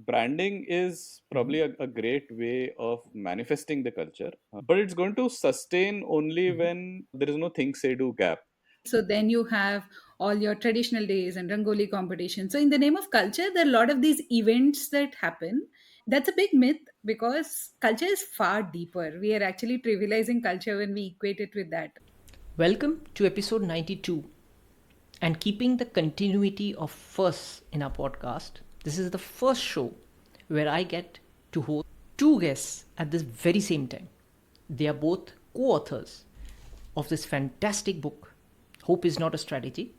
Branding is probably a great way of manifesting the culture, but it's going to sustain only when there is no think say do gap. So then you have all your traditional days and Rangoli competition. So in the name of culture, there are a lot of these events that happen. That's a big myth because culture is far deeper. We are actually trivializing culture when we equate it with that. Welcome to episode 92. And keeping the continuity of first in our podcast, this is the first show where I get to host two guests at the very same time. They are both co authors of this fantastic book, Hope is Not a Strategy.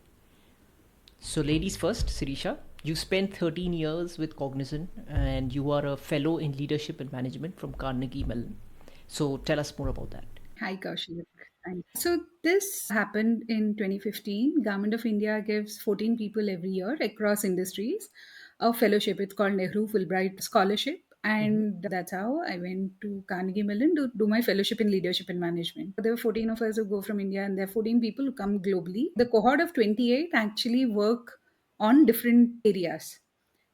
So, ladies first, Sirisha, you spent 13 years with Cognizant and you are a fellow in leadership and management from Carnegie Mellon. So, tell us more about that. Hi, Kaushik. So this happened in 2015. Government of India gives 14 people every year across industries a fellowship. It's called Nehru Fulbright Scholarship. And that's how I went to Carnegie Mellon to do my fellowship in leadership and management. There were 14 of us who go from India, and there are 14 people who come globally. The cohort of 28 actually work on different areas,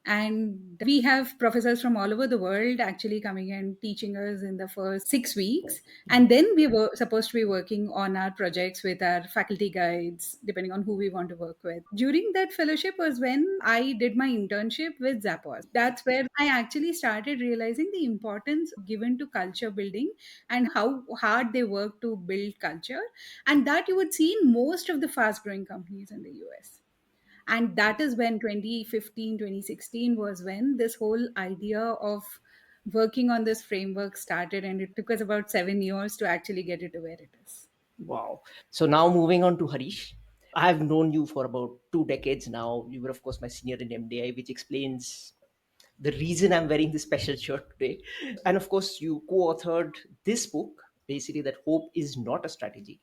and we have professors from all over the world actually coming and teaching us in the first 6 weeks. And then we were supposed to be working on our projects with our faculty guides, depending on who we want to work with. During that fellowship was when I did my internship with Zappos. That's where I actually started realizing the importance given to culture building and how hard they work to build culture. And that you would see in most of the fast growing companies in the US. And that is when 2015, 2016 was when this whole idea of working on this framework started, and it took us about 7 years to actually get it to where it is. Wow. So now moving on to Harish. I have known you for about 2 decades now. You were, of course, my senior in MDI, which explains the reason I'm wearing this special shirt today. And of course, you co authored this book, basically, that hope is not a strategy.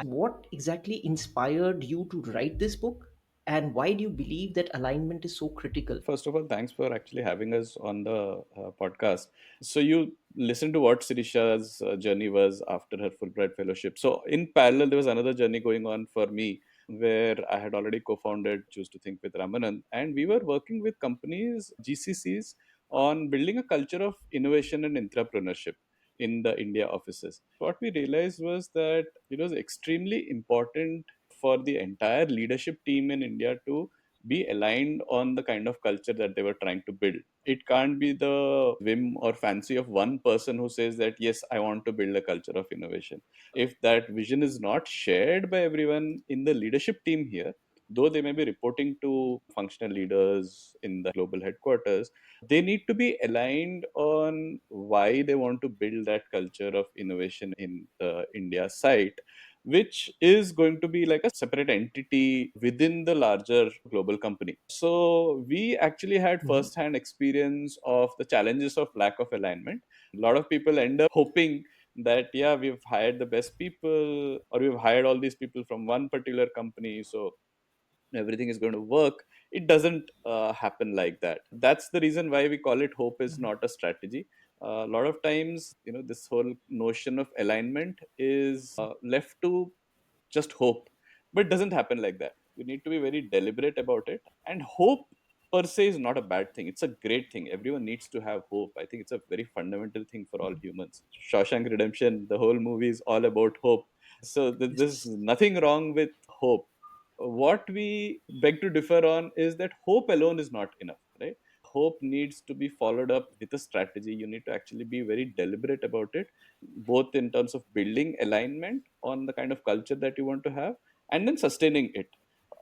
What exactly inspired you to write this book? And why do you believe that alignment is so critical? First of all, thanks for actually having us on the podcast. So you listened to what Sirisha's journey was after her Fulbright fellowship. So in parallel, there was another journey going on for me where I had already co-founded Choose to Think with Ramanan, and we were working with companies, GCCs, on building a culture of innovation and entrepreneurship in the India offices. What we realized was that it was extremely important for the entire leadership team in India to be aligned on the kind of culture that they were trying to build. It can't be the whim or fancy of one person who says that, yes, I want to build a culture of innovation. If that vision is not shared by everyone in the leadership team here, though they may be reporting to functional leaders in the global headquarters, they need to be aligned on why they want to build that culture of innovation in the India site, which is going to be like a separate entity within the larger global company. So we actually had Mhm. first hand experience of the challenges of lack of alignment. A lot of people end up hoping that, yeah, we've hired the best people, or we've hired all these people from one particular company, so everything is going to work. It doesn't happen like that. That's the reason why we call it hope is not a strategy. A lot of times, this whole notion of alignment is left to just hope, but it doesn't happen like that. You need to be very deliberate about it, and hope per se is not a bad thing. It's a great thing. Everyone needs to have hope. I think it's a very fundamental thing for all humans. Shawshank Redemption, the whole movie is all about hope. So there's Yes. nothing wrong with hope. What we beg to differ on is that hope alone is not enough, right? Hope needs to be followed up with a strategy. You need to actually be very deliberate about it, both in terms of building alignment on the kind of culture that you want to have and then sustaining it.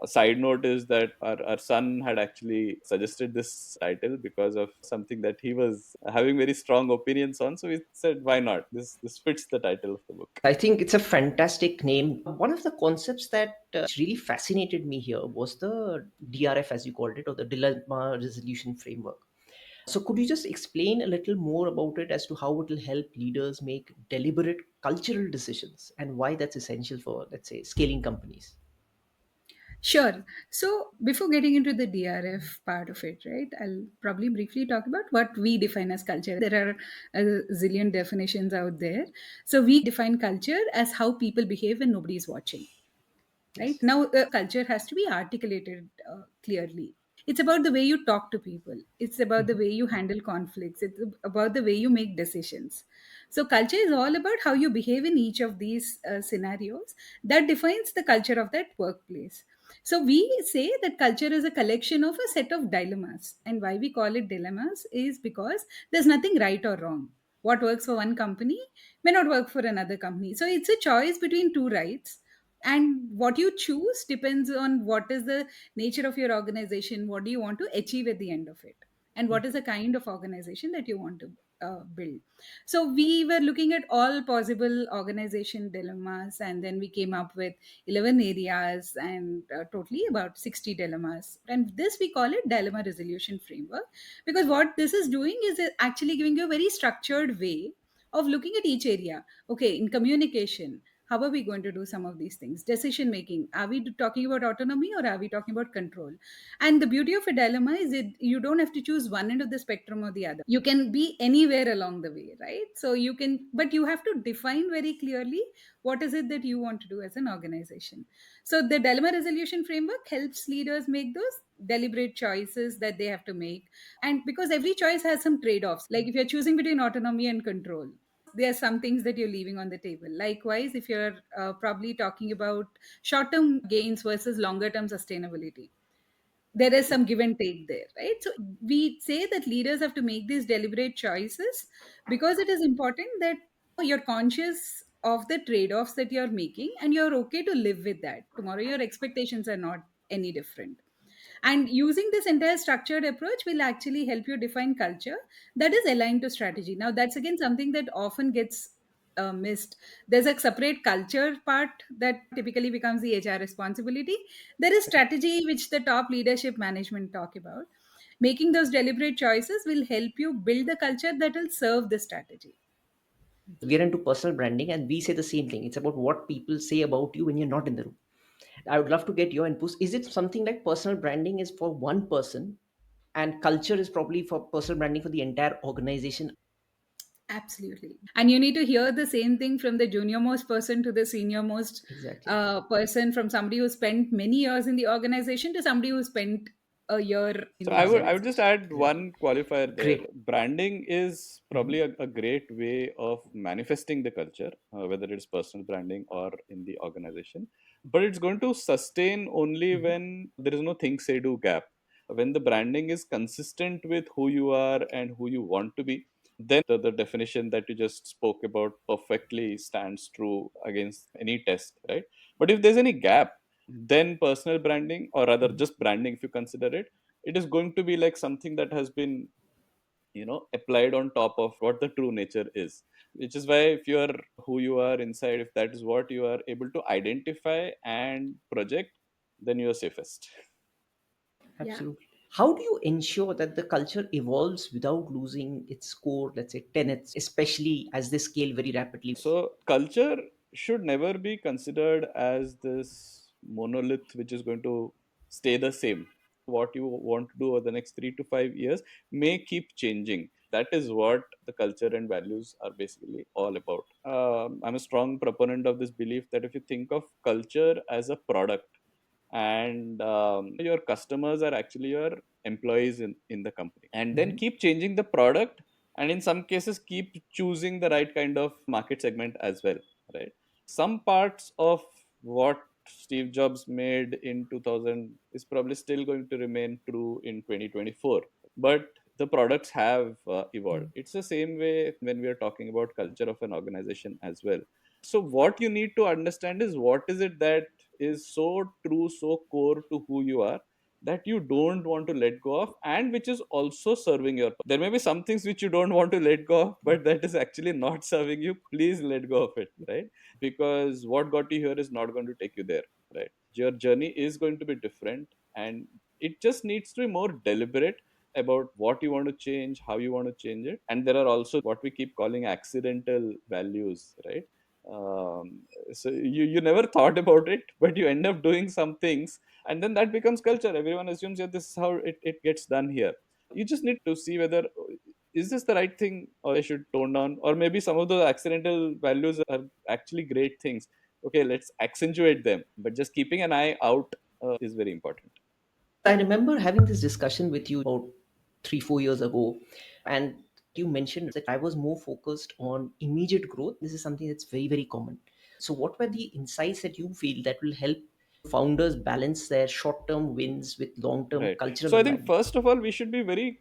A side note is that our son had actually suggested this title because of something that he was having very strong opinions on. So we said, why not? This fits the title of the book. I think it's a fantastic name. One of the concepts that really fascinated me here was the DRF, as you called it, or the Dilemma Resolution Framework. So, could you just explain a little more about it as to how it will help leaders make deliberate cultural decisions and why that's essential for, let's say, scaling companies? Sure. So before getting into the DRF part of it, right, I'll probably briefly talk about what we define as culture. There are a zillion definitions out there. So we define culture as how people behave when nobody's watching. Right Yes. now, culture has to be articulated clearly. It's about the way you talk to people. It's about the way you handle conflicts. It's about the way you make decisions. So culture is all about how you behave in each of these scenarios that defines the culture of that workplace. So we say that culture is a collection of a set of dilemmas. And why we call it dilemmas is because there's nothing right or wrong. What works for one company may not work for another company. So it's a choice between two rights. And what you choose depends on what is the nature of your organization, what do you want to achieve at the end of it, and what is the kind of organization that you want to build. So we were looking at all possible organization dilemmas, and then we came up with 11 areas and totally about 60 dilemmas. And this we call it dilemma resolution framework, because what this is doing is it actually giving you a very structured way of looking at each area. Okay, in communication, how are we going to do some of these things? Decision making, are we talking about autonomy or are we talking about control? And the beauty of a dilemma is it you don't have to choose one end of the spectrum or the other. You can be anywhere along the way, right? So you can, but you have to define very clearly what is it that you want to do as an organization. So the dilemma resolution framework helps leaders make those deliberate choices that they have to make. And because every choice has some trade-offs, like if you're choosing between autonomy and control, there are some things that you're leaving on the table. Likewise, if you're probably talking about short term gains versus longer term sustainability, there is some give and take there, right? So we say that leaders have to make these deliberate choices because it is important that you're conscious of the trade offs that you're making and you're okay to live with that. Tomorrow, your expectations are not any different. And using this entire structured approach will actually help you define culture that is aligned to strategy. Now, that's again something that often gets missed. There's a separate culture part that typically becomes the HR responsibility. There is strategy, which the top leadership management talk about. Making those deliberate choices will help you build the culture that will serve the strategy. We are into personal branding and we say the same thing. It's about what people say about you when you're not in the room. I would love to get your inputs. Is it something like personal branding is for one person and culture is probably for personal branding for the entire organization? Absolutely. And you need to hear the same thing from the junior most person to the senior most Exactly. person, from somebody who spent many years in the organization to somebody who spent a year in So the I would just organization. add Exactly. one qualifier there. Great. Branding is Mhm. probably a great way of manifesting the culture, whether it's personal branding or in the organization. But it's going to sustain only Mhm. when there is no think say do gap. When the branding is consistent with who you are and who you want to be, then the definition that you just spoke about perfectly stands true against any test, right? But if there's any gap, then personal branding, or rather Mhm. just branding if you consider it, it is going to be like something that has been applied on top of what the true nature is, which is why if you are who you are inside, if that is what you are able to identify and project, then you are safest. Yeah. Absolutely. How do you ensure that the culture evolves without losing its core, let's say, tenets, especially as they scale very rapidly? So culture should never be considered as this monolith which is going to stay the same. What you want to do over the next 3 to 5 years may keep changing. That is what the culture and values are basically all about. I'm a strong proponent of this belief that if you think of culture as a product, and your customers are actually your employees in the company, and then Mhm. keep changing the product, and in some cases keep choosing the right kind of market segment as well, right? Some parts of what Steve Jobs made in 2000 is probably still going to remain true in 2024, but the products have evolved. Mhm. It's the same way when we are talking about culture of an organization as well. So what you need to understand is what is it that is so true, so core to who you are, that you don't want to let go of, and which is also serving your purpose. There may be some things which you don't want to let go of, but that is actually not serving you. Please let go of it, right? Because what got you here is not going to take you there, right? Your journey is going to be different, and it just needs to be more deliberate about what you want to change, how you want to change it. And there are also what we keep calling accidental values, right? So you never thought about it, but you end up doing some things, and then that becomes culture. Everyone assumes, yeah, this is how it gets done here. You just need to see whether is this the right thing, or I should tone down, or maybe some of the accidental values are actually great things. Okay, let's accentuate them, but just keeping an eye out is very important. I remember having this discussion with you about 3, 4 years ago, and you mentioned that I was more focused on immediate growth. This is something that's very, very common. So, what were the insights that you feel that will help founders balance their short term wins with long term Right. cultural So I think alignment? first of all, we should be very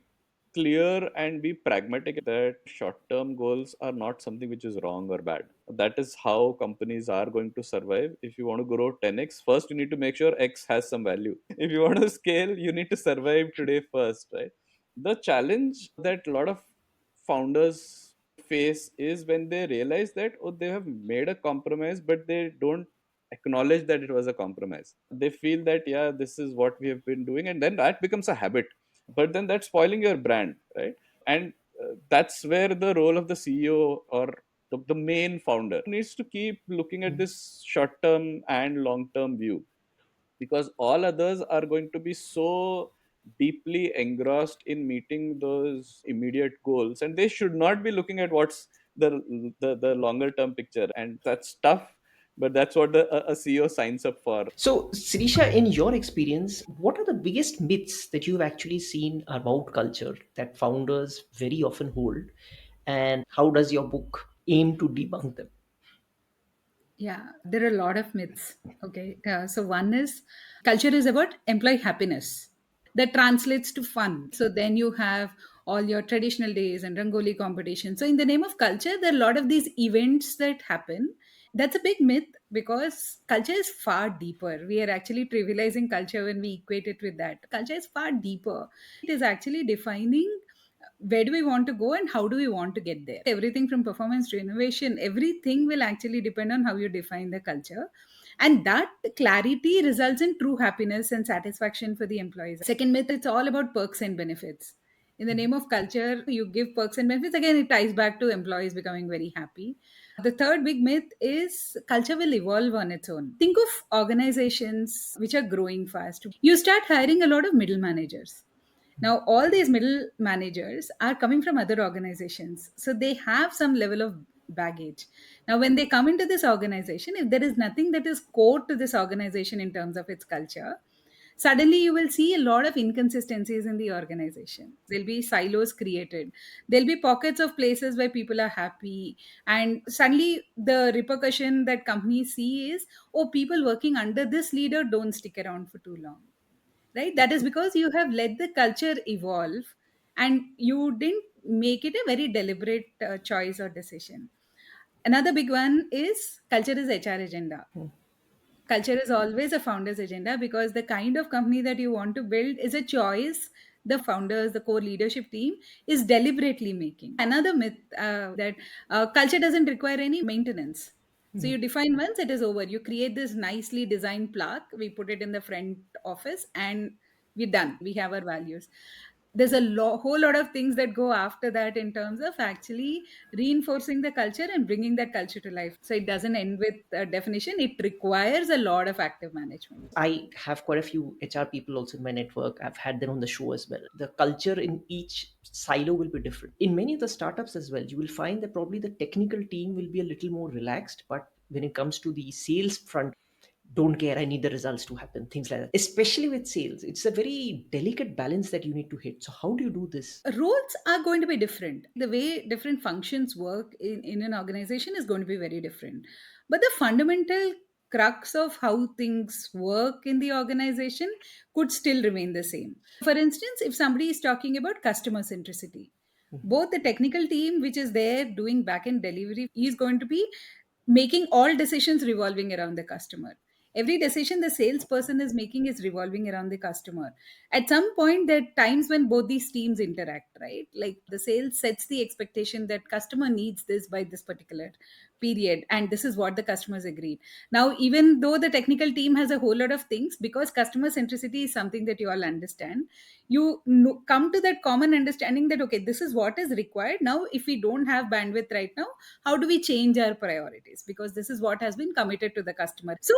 clear and be pragmatic that short term goals are not something which is wrong or bad. That is how companies are going to survive. If you want to grow 10x, first you need to make sure X has some value. If you want to scale, you need to survive today first, right? The challenge that a lot of founders face is when they realize that, oh, they have made a compromise, but they don't acknowledge that it was a compromise. They feel that, yeah, this is what we have been doing, and then that becomes a habit. But then that's spoiling your brand, right? And that's where the role of the CEO or the main founder needs to keep looking at this short term and long term view, because all others are going to be so deeply engrossed in meeting those immediate goals, and they should not be looking at what's the longer term picture. And that's tough, but that's what a CEO signs up for. So, Sirisha, in your experience, what are the biggest myths that you've actually seen about culture that founders very often hold? And how does your book aim to debunk them? Yeah, there are a lot of myths. Okay. So, one is culture is about employee happiness. That translates to fun. So, then you have all your traditional days and Rangoli competition. So, in the name of culture, there are a lot of these events that happen. That's a big myth because culture is far deeper. We are actually trivializing culture when we equate it with that. Culture is far deeper. It is actually defining where do we want to go and how do we want to get there. Everything from performance to innovation, everything will actually depend on how you define the culture, and that clarity results in true happiness and satisfaction for the employees. Second myth, it's all about perks and benefits. In the name of culture, you give perks and benefits, again it ties back to employees becoming very happy. The third big myth is culture will evolve on its own. Think of organizations which are growing fast. You start hiring a lot of middle managers. Now, all these middle managers are coming from other organizations. So they have some level of baggage. Now, when they come into this organization, if there is nothing that is core to this organization in terms of its culture, suddenly you will see a lot of inconsistencies in the organization. There'll be silos created. There'll be pockets of places where people are happy. And suddenly the repercussion that companies see is, oh, people working under this leader don't stick around for too long, right? That is because you have let the culture evolve and you didn't make it a very deliberate choice or decision. Another big one is culture is HR agenda. Culture is always a founder's agenda because the kind of company that you want to build is a choice the founders, the core leadership team is deliberately making. Another myth that culture doesn't require any maintenance. So you define once, it is over. You create this nicely designed plaque, we put it in the front office, and we're done. We have our values. There's a whole lot of things that go after that in terms of actually reinforcing the culture and bringing that culture to life. So it doesn't end with a definition, it requires a lot of active management. I have quite a few HR people also in my network. I've had them on the show as well. The culture in each silo will be different. In many of the startups as well, you will find that probably the technical team will be a little more relaxed, but when it comes to the sales front, don't care, I need the results to happen, things like that. Especially with sales, it's a very delicate balance that you need to hit. So, how do you do this? Roles are going to be different. The way different functions work in an organization is going to be very different. But the fundamental crux of how things work in the organization could still remain the same. For instance, if somebody is talking about customer centricity, both the technical team, which is there doing back end delivery, is going to be making all decisions revolving around the customer. Every decision the salesperson is making is revolving around the customer. At some point, there are times when both these teams interact, right? Like the sales sets the expectation that customer needs this by this particular period, and this is what the customers agreed. Now, even though the technical team has a whole lot of things, because customer centricity is something that you all understand, you come to that common understanding that okay, this is what is required. Now, if we don't have bandwidth right now, how do we change our priorities, because this is what has been committed to the customer. So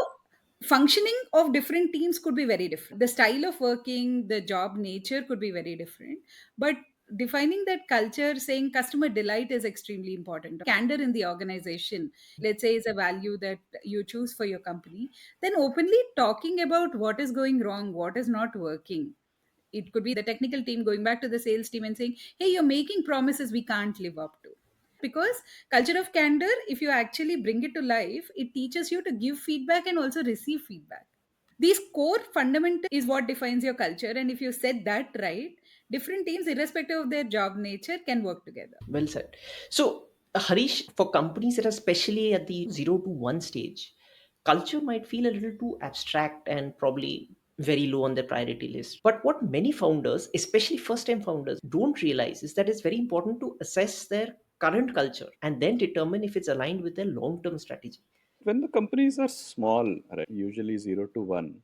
functioning of different teams could be very different, the style of working, the job nature could be very different, but defining that culture, saying customer delight is extremely important, candor in the organization, let's say, is a value that you choose for your company, then openly talking about what is going wrong, what is not working. It could be the technical team going back to the sales team and saying, hey, you're making promises we can't live up to. Because culture of candor, if you actually bring it to life, it teaches you to give feedback and also receive feedback. These core fundamental is what defines your culture, and if you set that right, different teams, irrespective of their job nature, can work together. Well said. So, Harish, for companies that are especially at the 0 to 1 stage, culture might feel a little too abstract and probably very low on their priority list. But what many founders, especially first time founders, don't realize is that it's very important to assess their current culture and then determine if it's aligned with their long term strategy. When the companies are small, right, usually 0 to 1,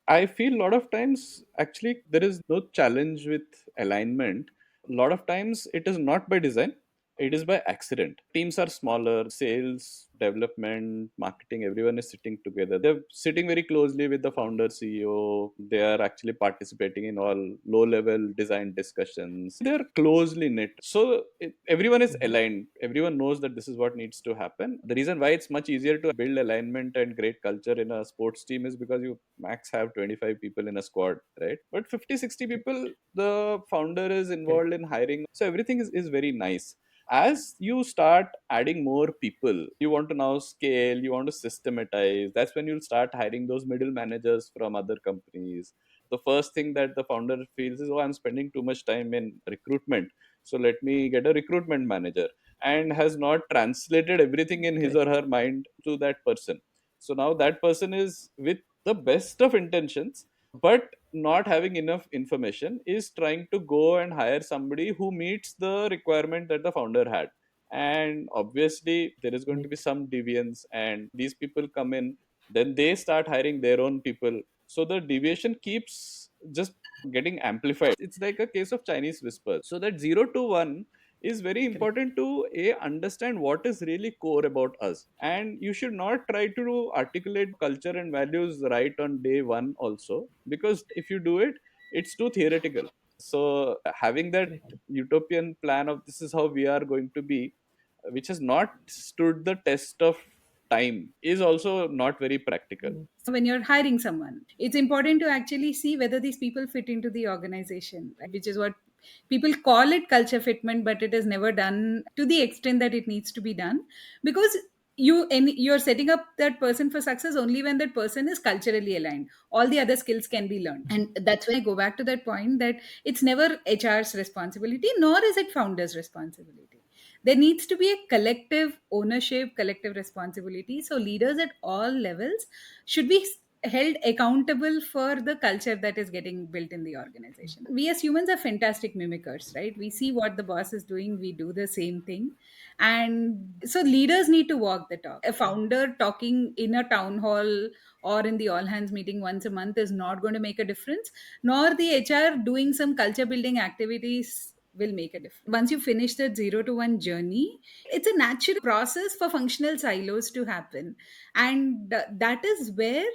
I feel a lot of times actually there is no challenge with alignment. A lot of times it is not by design, it is by accident. Teams are smaller, sales, development, marketing, everyone is sitting together. They're sitting very closely with the founder, CEO. They are actually participating in all low level design discussions. They're closely knit. So everyone is aligned. Everyone knows that this is what needs to happen. The reason why it's much easier to build alignment and great culture in a sports team is because you max have 25 people in a squad, right? But 50, 60 people, the founder is involved in hiring. So everything is very nice. As you start adding more people, you want to now scale, you want to systematize. That's when you'll start hiring those middle managers from other companies. The first thing that the founder feels is, oh, I'm spending too much time in recruitment, so let me get a recruitment manager, and has not translated everything in his or Correct. her mind to that person. So now that person is, with the best of intentions but not having enough information, is trying to go and hire somebody who meets the requirement that the founder had. And obviously there is going to be Correct. some deviance, and these people come in, then they start hiring their own people, so the deviation keeps just getting amplified. It's like a case of Chinese whispers. So that 0 to 1 is very Correct. important to a understand what is really core about us, and you should not try to articulate culture and values right on day one also, because if you do it, it's too theoretical. So having that Correct. utopian plan of this is how we are going to be, which has not stood the test of time, is also not very practical. So when you're hiring someone, it's important to actually see whether these people fit into the organization, right? Which is what people call it culture fitment, but it is never done to the extent that it needs to be done, because you're setting up that person for success only when that person is culturally aligned. All the other skills can be learned, and that's when I go back to that point that it's never HR's responsibility, nor is it founder's responsibility. There needs to be a collective ownership, collective responsibility. So leaders at all levels should be held accountable for the culture that is getting built in the organization. We as humans are fantastic mimickers, right? We see what the boss is doing, we do the same thing. And so leaders need to walk the talk. A founder talking in a town hall or in the all hands meeting once a month is not going to make a difference, nor the HR doing some culture building activities will make a difference. Once you finish that 0 to 1 journey, it's a natural process for functional silos to happen. And that is where,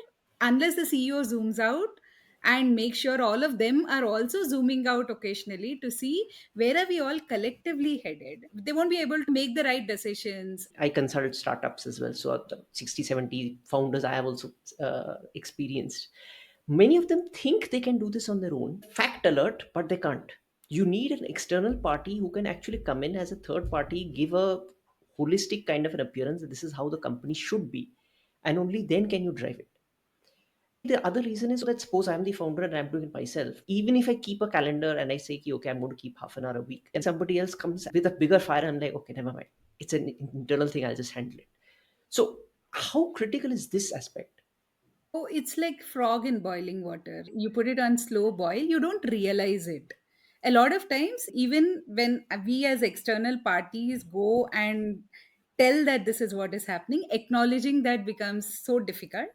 unless the CEO zooms out and make sure all of them are also zooming out occasionally to see where are we all collectively headed, they won't be able to make the right decisions. I consult startups as well. So the 60, 70 founders I have also experienced. Many of them think they can do this on their own. Fact alert, but they can't. You need an external party who can actually come in as a third party, give a holistic kind of an appearance that this is how the company should be. And only then can you drive it. The other reason is that suppose I'm the founder and I'm doing it myself. Even if I keep a calendar and I say, okay, I'm going to keep half an hour a week, and somebody else comes with a bigger fire, I'm like, okay, never mind. It's an internal thing. I'll just handle it. So, how critical is this aspect? Oh, it's like frog in boiling water. You put it on slow boil, you don't realize it. A lot of times, even when we as external parties go and tell that this is what is happening, acknowledging that becomes so difficult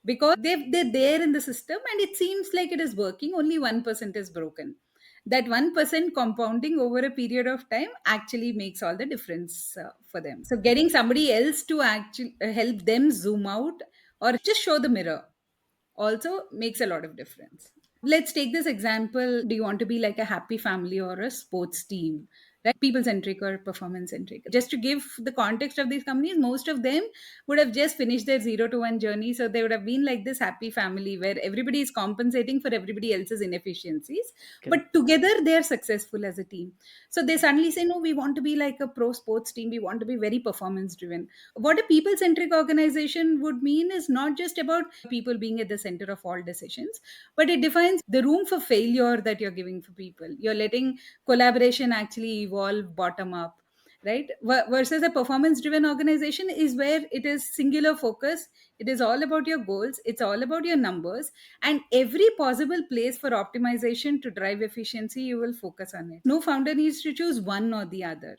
because they're there in the system and it seems like it is working, only 1% is broken. That 1% compounding over a period of time actually makes all the difference for them. So getting somebody else to actually help them zoom out or just show the mirror also makes a lot of difference. Let's take this example. Do you want to be like a happy family or a sports team? Right? People centric or performance centric. Just to give the context of these companies, most of them would have just finished their 0 to 1 journey. So they would have been like this happy family where everybody is compensating for everybody else's inefficiencies. Correct. But together they are successful as a team. So they suddenly say, no, we want to be like a pro sports team. We want to be very performance driven. What a people centric organization would mean is not just about people being at the center of all decisions, but it defines the room for failure that you're giving for people. You're letting collaboration actually evolve bottom up, right? Versus a performance driven organization is where it is singular focus. It is all about your goals, it's all about your numbers, and every possible place for optimization to drive efficiency, you will focus on it. No founder needs to choose one or the other.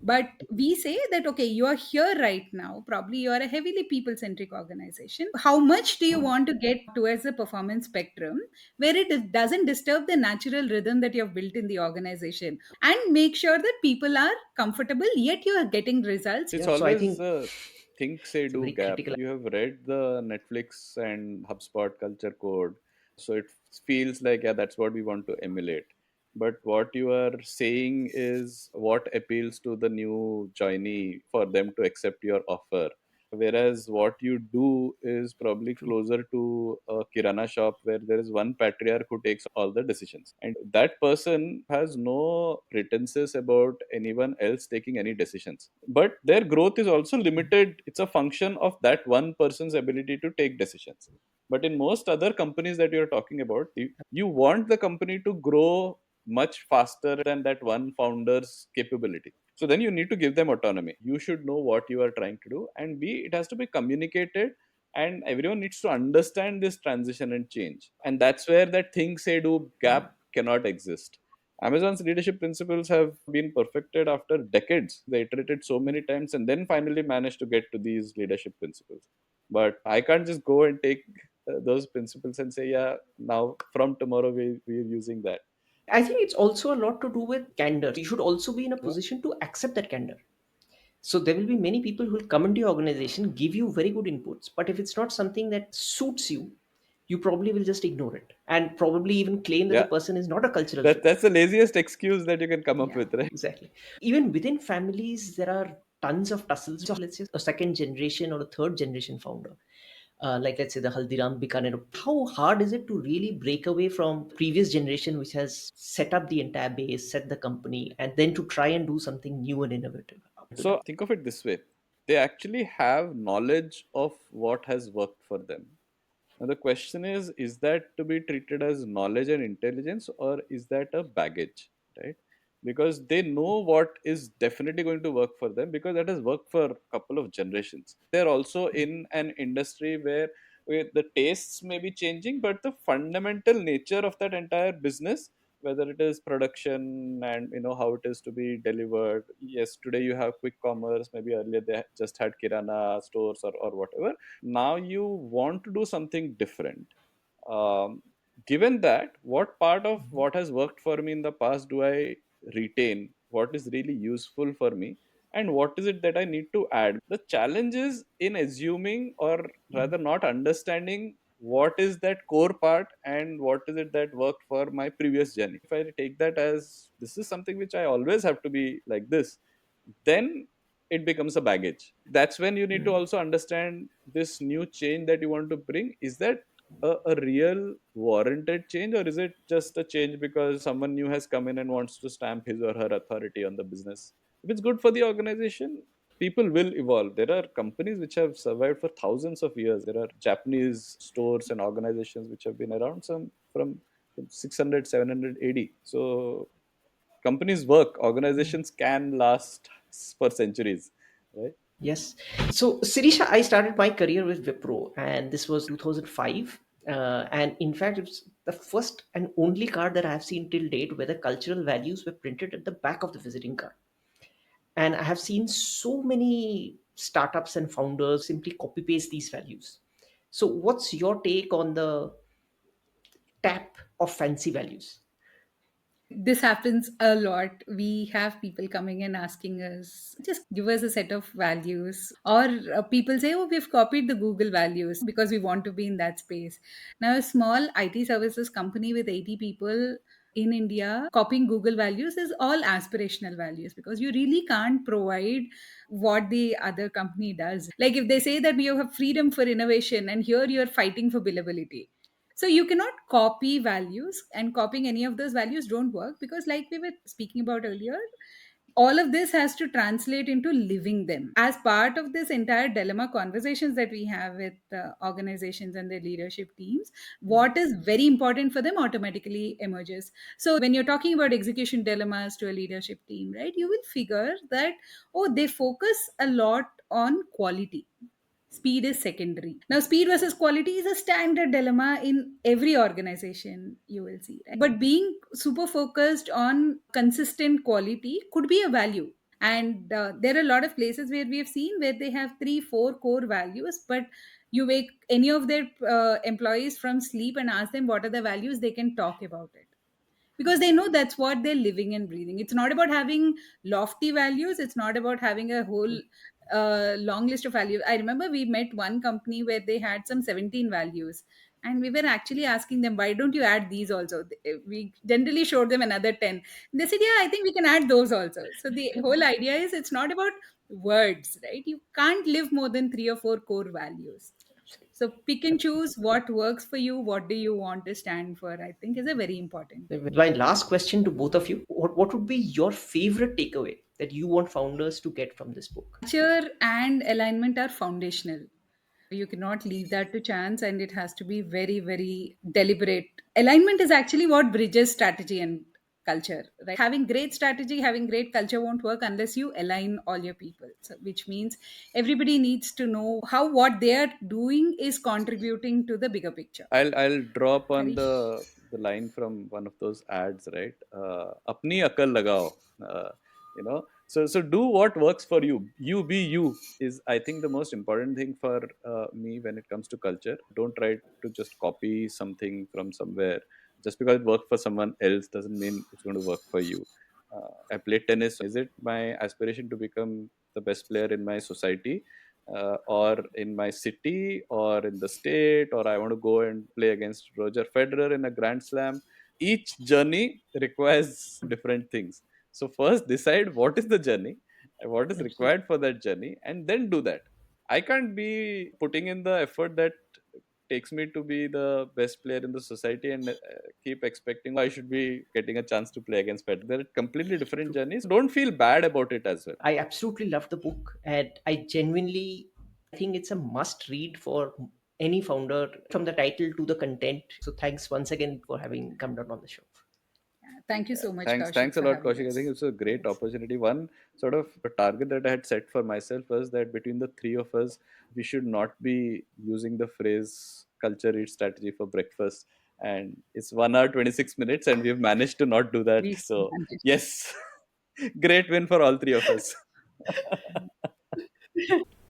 But we say that, okay, you are here right now, probably you are a heavily people centric organization. How much do you want to get towards the performance spectrum where doesn't disturb the natural rhythm that you have built in the organization, and make sure that people are comfortable yet you are getting results? It's Yeah, so I always think a think, say, it's a do very gap. critical. You have read the Netflix and HubSpot culture code, so it feels like, yeah, that's what we want to emulate. But what you are saying is what appeals to the new joinee for them to accept your offer. Whereas what you do is probably True. closer to a kirana shop where there is one patriarch who takes all the decisions. And that person has no pretenses about anyone else taking any decisions. But their growth is also limited. It's a function of that one person's ability to take decisions. But in most other companies that you're talking about, you want the company to grow much faster than that one founder's capability. So then you need to give them autonomy. You should know what you are trying to do, and B, it has to be communicated, and everyone needs to understand this transition and change. And that's where that think, say, do gap cannot exist. Amazon's leadership principles have been perfected after decades. They iterated so many times and then finally managed to get to these leadership principles. But I can't just go and take those principles and say, yeah, now from tomorrow we're using that. I think it's also a lot to do with candor. You should also be in a position to accept that candor. So there will be many people who will come into your organization, give you very good inputs, but if it's not something that suits you, you probably will just ignore it and probably even claim that the Yeah, person is not a cultural that fit. that's the laziest excuse that you can come up Yeah, with, right? exactly. Even within families, there are tons of tussles. So let's say a second generation or a third generation founder, like let's say the Haldiram Bikaner. How hard is it to really break away from previous generation, which has set up the entire base, set the company, and then to try and do something new and innovative? So think of it this way: they actually have knowledge of what has worked for them. Now the question is that to be treated as knowledge and intelligence, or is that a baggage, right? Because they know what is definitely going to work for them because that has worked for a couple of generations. They're also in an industry where the tastes may be changing, but the fundamental nature of that entire business, whether it is production and how it is to be delivered. Yes, today you have quick commerce, maybe earlier they just had kirana stores or whatever. Now you want to do something different. um, Given that, what part of what has worked for me in the past do I retain, what is really useful for me, and what is it that I need to add? The challenge is in assuming, or rather not understanding, what is that core part and what is it that worked for my previous journey. If I take that as this is something which I always have to be like this, then it becomes a baggage. That's when you need to also understand this new change that you want to bring. Is that a real warranted change, or is it just a change because someone new has come in and wants to stamp his or her authority on the business? If it's good for the organization, people will evolve. There are companies which have survived for thousands of years. There are Japanese stores and organizations which have been around some from 600 700 AD. So companies work, organizations can last for centuries, right? Yes. So, Sirisha, I started my career with Wipro, and this was 2005. And in fact, it's the first and only card that I have seen till date where the cultural values were printed at the back of the visiting card. And I have seen so many startups and founders simply copy paste these values. So, what's your take on the tap of fancy values? This happens a lot. We have people coming and asking us, just give us a set of values. Or people say, oh, we've copied the Google values because we want to be in that space. Now, a small IT services company with 80 people in India copying Google values is all aspirational values, because you really can't provide what the other company does. Like if they say that you have freedom for innovation and here you're fighting for billability, so you cannot copy values, and copying any of those values don't work, because like we were speaking about earlier, all of this has to translate into living them. As part of this entire dilemma conversations that we have with organizations and their leadership teams, what is very important for them automatically emerges. So when you're talking about execution dilemmas to a leadership team, right, you will figure that, oh, they focus a lot on quality. Speed is secondary. Now, speed versus quality is a standard dilemma in every organization, you will see. Right? But being super focused on consistent quality could be a value. And there are a lot of places where we have seen where they have three, four core values, but you wake any of their employees from sleep and ask them what are the values, they can talk about it, because they know that's what they're living and breathing. It's not about having lofty values, it's not about having a whole long list of values. I remember we met one company where they had some 17 values, and we were actually asking them, why don't you add these also? We generally showed them another 10. They said, yeah, I think we can add those also. So the whole idea is, it's not about words, right? You can't live more than three or four core values. So pick and choose what works for you. What do you want to stand for? I think is a very important thing. My last question to both of you: what would be your favorite takeaway that you want founders to get from this book? Culture and alignment are foundational. You cannot leave that to chance, and it has to be very, very deliberate. Alignment is actually what bridges strategy and culture. Right? Having great strategy, having great culture won't work unless you align all your people. So, which means everybody needs to know how what they are doing is contributing to the bigger picture. I'll draw upon Harish? the line from one of those ads, right? Apni akal lagao. So do what works for you. You be you is, I think, the most important thing for me when it comes to culture. Don't try to just copy something from somewhere. Just because it worked for someone else doesn't mean it's going to work for you. I play tennis. Is it my aspiration to become the best player in my society, or in my city, or in the state, or I want to go and play against Roger Federer in a Grand Slam? Each journey requires different things. So first decide what is the journey, what is Absolutely. required for that journey, and then do that. I can't be putting in the effort that takes me to be the best player in the society and keep expecting I should be getting a chance to play against Federer. They're completely different True. journeys. Don't feel bad about it as well. I absolutely love the book, and I genuinely think it's a must read for any founder, from the title to the content. So thanks once again for having come down on the show. Thank you so much, Thanks Kaushik, a for lot, having Kaushik. I think us. it's a great Yes. opportunity. One sort of a target that I had set for myself was that between the three of us, we should not be using the phrase culture eats strategy for breakfast. And it's 1 hour, 26 minutes, and we've managed to not do that. We So, managed. yes, great win for all three of us.